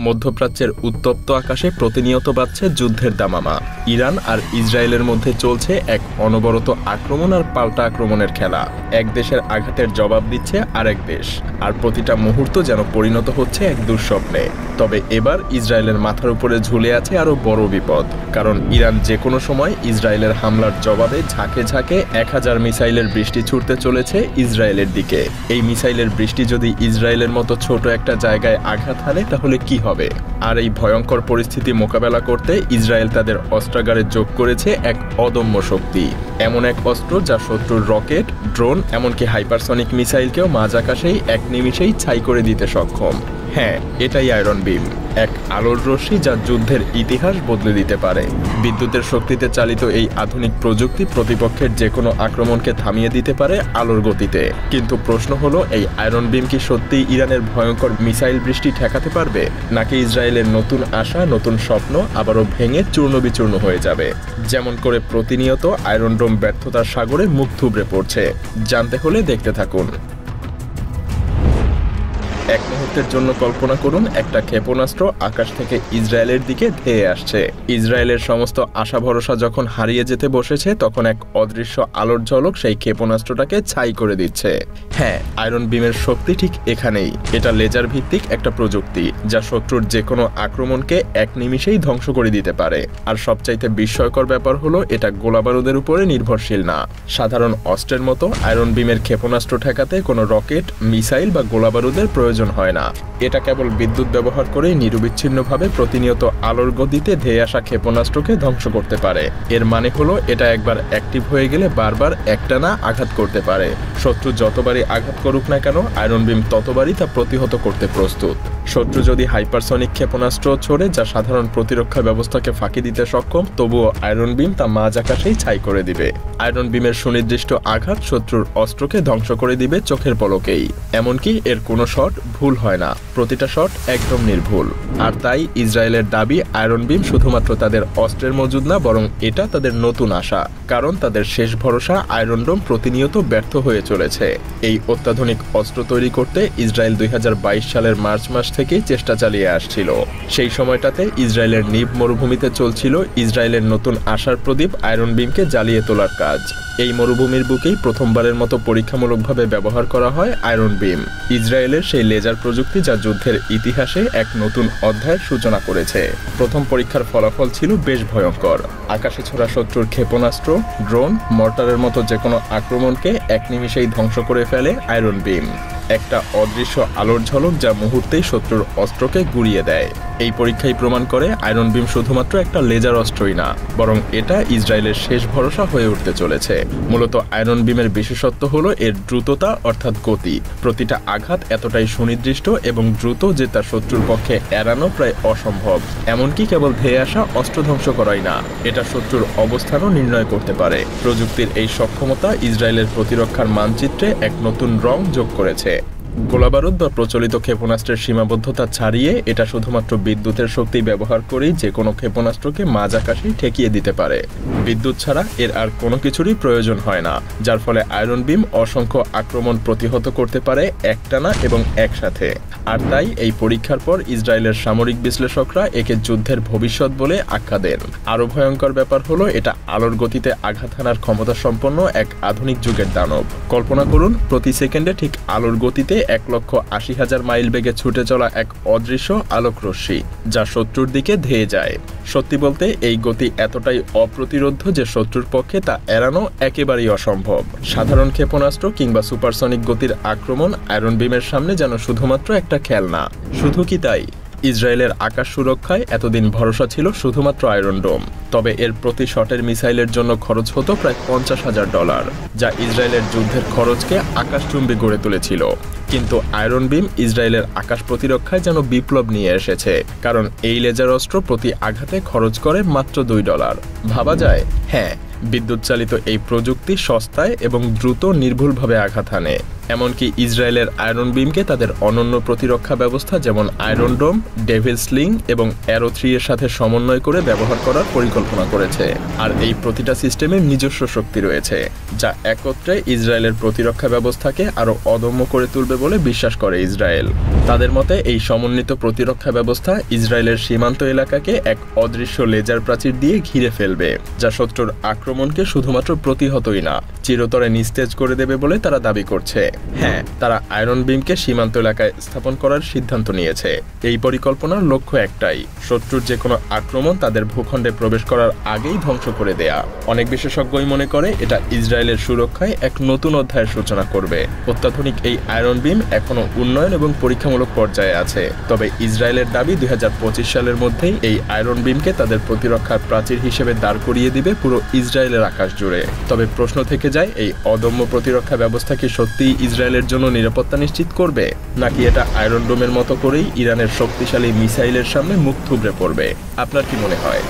মধ্যপ্রাচ্যের উত্তপ্ত আকাশে প্রতিনিয়ত বাজছে যুদ্ধের দামামা। ইরান আর ইসরায়েলের মধ্যে চলছে এক অনবরত আক্রমণ আর পাল্টা আক্রমণের খেলা। এক দেশের আঘাতের জবাব দিচ্ছে আরেক দেশ, আর প্রতিটা মুহূর্ত যেন পরিণত হচ্ছে এক দুঃস্বপ্নে। তবে এবার ইসরায়েলের মাথার উপরে ঝুলে আছে আরও বড় বিপদ, কারণ ইরান যে কোনো সময় ইসরায়েলের হামলার জবাবে ঝাঁকে ঝাঁকে 1000 মিসাইলের বৃষ্টি ছুটতে চলেছে ইসরায়েলের দিকে। এই মিসাইলের বৃষ্টি যদি ইসরায়েলের মতো ছোট একটা জায়গায় আঘাত হানে তাহলে কি হবে? আর এই ভয়ঙ্কর পরিস্থিতি মোকাবেলা করতে ইসরায়েল তাদের অস্ত্রাগারে যোগ করেছে এক অদম্য শক্তি, এমন এক অস্ত্র যা শত্রুর রকেট, ড্রোন, এমনকি হাইপারসনিক মিসাইলকেও মাঝ আকাশেই এক নিমিষেই ছাই করে দিতে সক্ষম। হ্যাঁ, এটাই আয়রন বিম, এক আলোর রশ্মি যা যুদ্ধের ইতিহাস বদলে দিতে পারে। বিদ্যুতের শক্তিতে চালিত এই আধুনিক প্রযুক্তি প্রতিপক্ষের যে কোনো আক্রমণকে থামিয়ে দিতে পারে আলোর গতিতে। কিন্তু প্রশ্ন হলো, এই আয়রন বিম কি সত্যিই ইরানের ভয়ঙ্কর মিসাইল বৃষ্টি ঠেকাতে পারবে, নাকি ইসরায়েলের নতুন আশা, নতুন স্বপ্ন আবারও ভেঙে চূর্ণবিচূর্ণ হয়ে যাবে? যেমন করে প্রতিনিয়ত আয়রন ডোম ব্যর্থতার সাগরে মুখ থুবড়ে পড়ছে। জানতে হলে দেখতে থাকুন। এক মুহূর্তের জন্য কল্পনা করুন, একটা ক্ষেপণাস্ত্র আকাশ থেকে ইসরায়েলের দিকে ধেয়ে আসছে। ইসরায়েলের সমস্ত আশা ভরসা যখন হারিয়ে যেতে বসেছে, তখন এক অদৃশ্য আলোর ঝলক সেই ক্ষেপণাস্ত্রটাকে ছাই করে দিচ্ছে। হ্যাঁ, আয়রন বিমের শক্তি ঠিক এখানেই। এটা লেজার ভিত্তিক একটা প্রযুক্তি যা শত্রুর যে কোনো আক্রমণকে এক নিমিষেই ধ্বংস করে দিতে পারে। আর সবচাইতে বিস্ময়কর ব্যাপার হলো, এটা গোলাবারুদের উপরে নির্ভরশীল না। সাধারণ অস্ত্রের মতো আয়রন বিমের ক্ষেপণাস্ত্র ঠেকাতে কোনো রকেট, মিসাইল বা গোলাবারুদের প্রয়োজন হয় না। এটা কেবল বিদ্যুৎ ব্যবহার করে নিরবিচ্ছিন্নভাবে প্রতিনিয়ত আলোর গতিতে ধেয়ে আসা ক্ষেপণাস্ত্রকে ধ্বংস করতে পারে। এর মানে হলো, এটা একবার অ্যাক্টিভ হয়ে গেলে বারবার একটানা আঘাত করতে পারে। শত্রু যতবারই আঘাত করুক না কেন, আয়রন বিম ততবারই তা প্রতিহত করতে প্রস্তুত। শত্রু যদি হাইপারসনিক ক্ষেপণাস্ত্র ছোড়ে যা সাধারণ প্রতিরক্ষা ব্যবস্থাকে ফাঁকি দিতে সক্ষম, তবুও আয়রন বিম তা মাঝ আকাশেই ছাই করে দিবে। আয়রন বিমের সুনির্দিষ্ট আঘাত শত্রুর অস্ত্রকে ধ্বংস করে দিবে চোখের পলকেই। এমনকি এর কোনো শট ভুল হয় না, প্রতিটা শট একদম নির্ভুল। আর তাই ইসরায়েলের দাবি, আয়রন বিম শুধুমাত্র তাদের অস্ত্রের মজুদ না, বরং এটা তাদের নতুন আশা। কারণ তাদের শেষ ভরসা আয়রন ডোম প্রতিনিয়ত ব্যর্থ হয়ে চলেছে। এই অত্যাধুনিক অস্ত্র তৈরি করতে ইসরায়েল 2022 সালের মার্চ মাস থেকেই চেষ্টা চালিয়ে আসছিল। সেই সময়টাতে ইসরায়েলের নিব মরুভূমিতে চলছিল ইসরায়েলের নতুন আশার প্রদীপ আয়রন বিমকে জ্বালিয়ে তোলার কাজ। এই মরুভূমির বুকেই প্রথমবারের মতো পরীক্ষামূলকভাবে ব্যবহার করা হয় আয়রন বিম, ইসরায়েলের সেই লেজার প্রযুক্তি যা যুদ্ধের ইতিহাসে এক নতুন অধ্যায়ের সূচনা করেছে। প্রথম পরীক্ষার ফলাফল ছিল বেশ ভয়ঙ্কর। আকাশে ছোড়া শত্রুর ক্ষেপণাস্ত্র, ড্রোন, মর্টারের মতো যে কোনো আক্রমণকে এক নিমিষেই ধ্বংস করে ফেলে আয়রন বিম। একটা অদৃশ্য আলোর ঝলক যা মুহূর্তেই শত্রুর অস্ত্রকে গুঁড়িয়ে দেয়। এই পরীক্ষাই প্রমাণ করে আয়রন বিম শুধুমাত্র একটা লেজার অস্ত্রই না, বরং এটা ইসরায়েলের শেষ ভরসা হয়ে উঠতে চলেছে। মূলত আয়রন বিমের বিশেষত্ব হলো এর দ্রুততা, অর্থাৎ গতি। প্রতিটা আঘাত এতটাই সুনির্দিষ্ট এবং দ্রুত যে তা শত্রুর পক্ষে এড়ানো প্রায় অসম্ভব। এমনকি কেবল ধেয়ে আসা অস্ত্র ধ্বংস করাই না, এটা শত্রুর অবস্থানও নির্ণয় করতে পারে। প্রযুক্তির এই সক্ষমতা ইসরায়েলের প্রতিরক্ষার মানচিত্রে এক নতুন রং যোগ করেছে। গোলাবারুদ বা প্রচলিত ক্ষেপণাস্ত্রের সীমাবদ্ধতা ছাড়িয়ে এটা শুধুমাত্র বিদ্যুতের শক্তি ব্যবহার করেই যে কোনো ক্ষেপণাস্ত্রকে মাঝ আকাশেই ঠেকিয়ে দিতে পারে। বিদ্যুৎ ছাড়া এর আর কোনো কিছুরই প্রয়োজন হয় না, যার ফলে আয়রন বিম অসংখ্য আক্রমণ প্রতিহত করতে পারে একটানা এবং একসাথে। আর তাই এই পরীক্ষার পর ইসরায়েলের সামরিক বিশ্লেষকরা একে যুদ্ধের ভবিষ্যৎ বলে আখ্যা দেন। আরও ভয়ঙ্কর ব্যাপার হলো, এটা আলোর গতিতে আঘাত হানার ক্ষমতা সম্পন্ন এক আধুনিক যুগের দানব। কল্পনা করুন, প্রতি সেকেন্ডে ঠিক আলোর গতিতে 1,80,000 মাইল বেগে ছুটে চলা এক অদৃশ্য আলোক রশ্মি যা শত্রুর দিকে ধেয়ে যায়। সত্যি বলতে এই গতি এতটাই অপ্রতিরোধ্য যে শত্রুর পক্ষে তা এড়ানো একেবারেই অসম্ভব। সাধারণ ক্ষেপণাস্ত্র কিংবা সুপারসনিক গতির আক্রমণ আয়রন বিমের সামনে যেন শুধুমাত্র একটা খেলনা। শুধু কি তাই, ইসরায়েলের আকাশ সুরক্ষায় এতদিন ভরসা ছিল শুধুমাত্র আয়রন ডোম। তবে এর প্রতি শটের মিসাইলের জন্য খরচ হতো প্রায় $50,000, যা ইসরায়েলের যুদ্ধের খরচকে আকাশচুম্বী গড়ে তুলেছিল। কিন্তু আয়রন বিম ইসরায়েলের আকাশ প্রতিরক্ষায় যেন বিপ্লব নিয়ে এসেছে, কারণ এই লেজার অস্ত্র প্রতি আঘাতে খরচ করে মাত্র $2। ভাবা যায়? হ্যাঁ, বিদ্যুৎ চালিত এই প্রযুক্তি সস্তায় এবং দ্রুত নির্ভুলভাবে আঘাত হানে। এমনকি ইসরায়েলের আয়রন বিমকে তাদের অনন্য প্রতিরক্ষা ব্যবস্থা যেমন আয়রন ডোম, ডেভিল স্লিং এবং অ্যারো 3 এর সাথে সমন্বয় করে ব্যবহার করার পরিকল্পনা করেছে। আর এই প্রতিটা সিস্টেমের নিজস্ব শক্তি রয়েছে, যা একত্রে ইসরায়েলের প্রতিরক্ষা ব্যবস্থাকে আরও অদম্য করে তুলবে বলে বিশ্বাস করে ইসরায়েল। তাদের মতে এই সমন্বিত প্রতিরক্ষা ব্যবস্থা ইসরায়েলের সীমান্ত এলাকাকে এক অদৃশ্য লেজার প্রাচীর দিয়ে ঘিরে ফেলবে, যা শত্রুর আক্রমণকে শুধুমাত্র প্রতিহতই না, চিরতরে নিস্তেজ করে দেবে বলে তারা দাবি করছে। হ্যাঁ, তারা আয়রন বিমকে সীমান্ত এলাকায় স্থাপন করার সিদ্ধান্ত নিয়েছে। এই পরিকল্পনার লক্ষ্য একটাই, শত্রুর যে কোনো আক্রমণ তাদের ভূখণ্ডে প্রবেশ করার আগেই ধ্বংস করে দেয়া। অনেক বিশেষজ্ঞই মনে করে এটা ইসরায়েলের সুরক্ষায় এক নতুন অধ্যায়ের সূচনা করবে। অত্যাধুনিক এই আয়রন বিম এখনো উন্নয়ন এবং পরীক্ষামূলক পর্যায়ে আছে, তবে ইসরায়েলের দাবি 2025 সালের মধ্যেই এই আয়রন বিমকে তাদের প্রতিরক্ষার প্রাচীর হিসেবে দাঁড় করিয়ে দিবে পুরো ইসরায়েলের আকাশ জুড়ে। তবে প্রশ্ন থেকে যায়, এই অদম্য প্রতিরক্ষা ব্যবস্থা কি সত্যিই ইসরায়েলের জন্য নিরাপত্তা নিশ্চিত করবে, নাকি এটা আয়রন ডোমের মতো করেই ইরানের শক্তিশালী মিসাইলের সামনে মুখ থুবড়ে পড়বে? আপনার কি মনে হয়?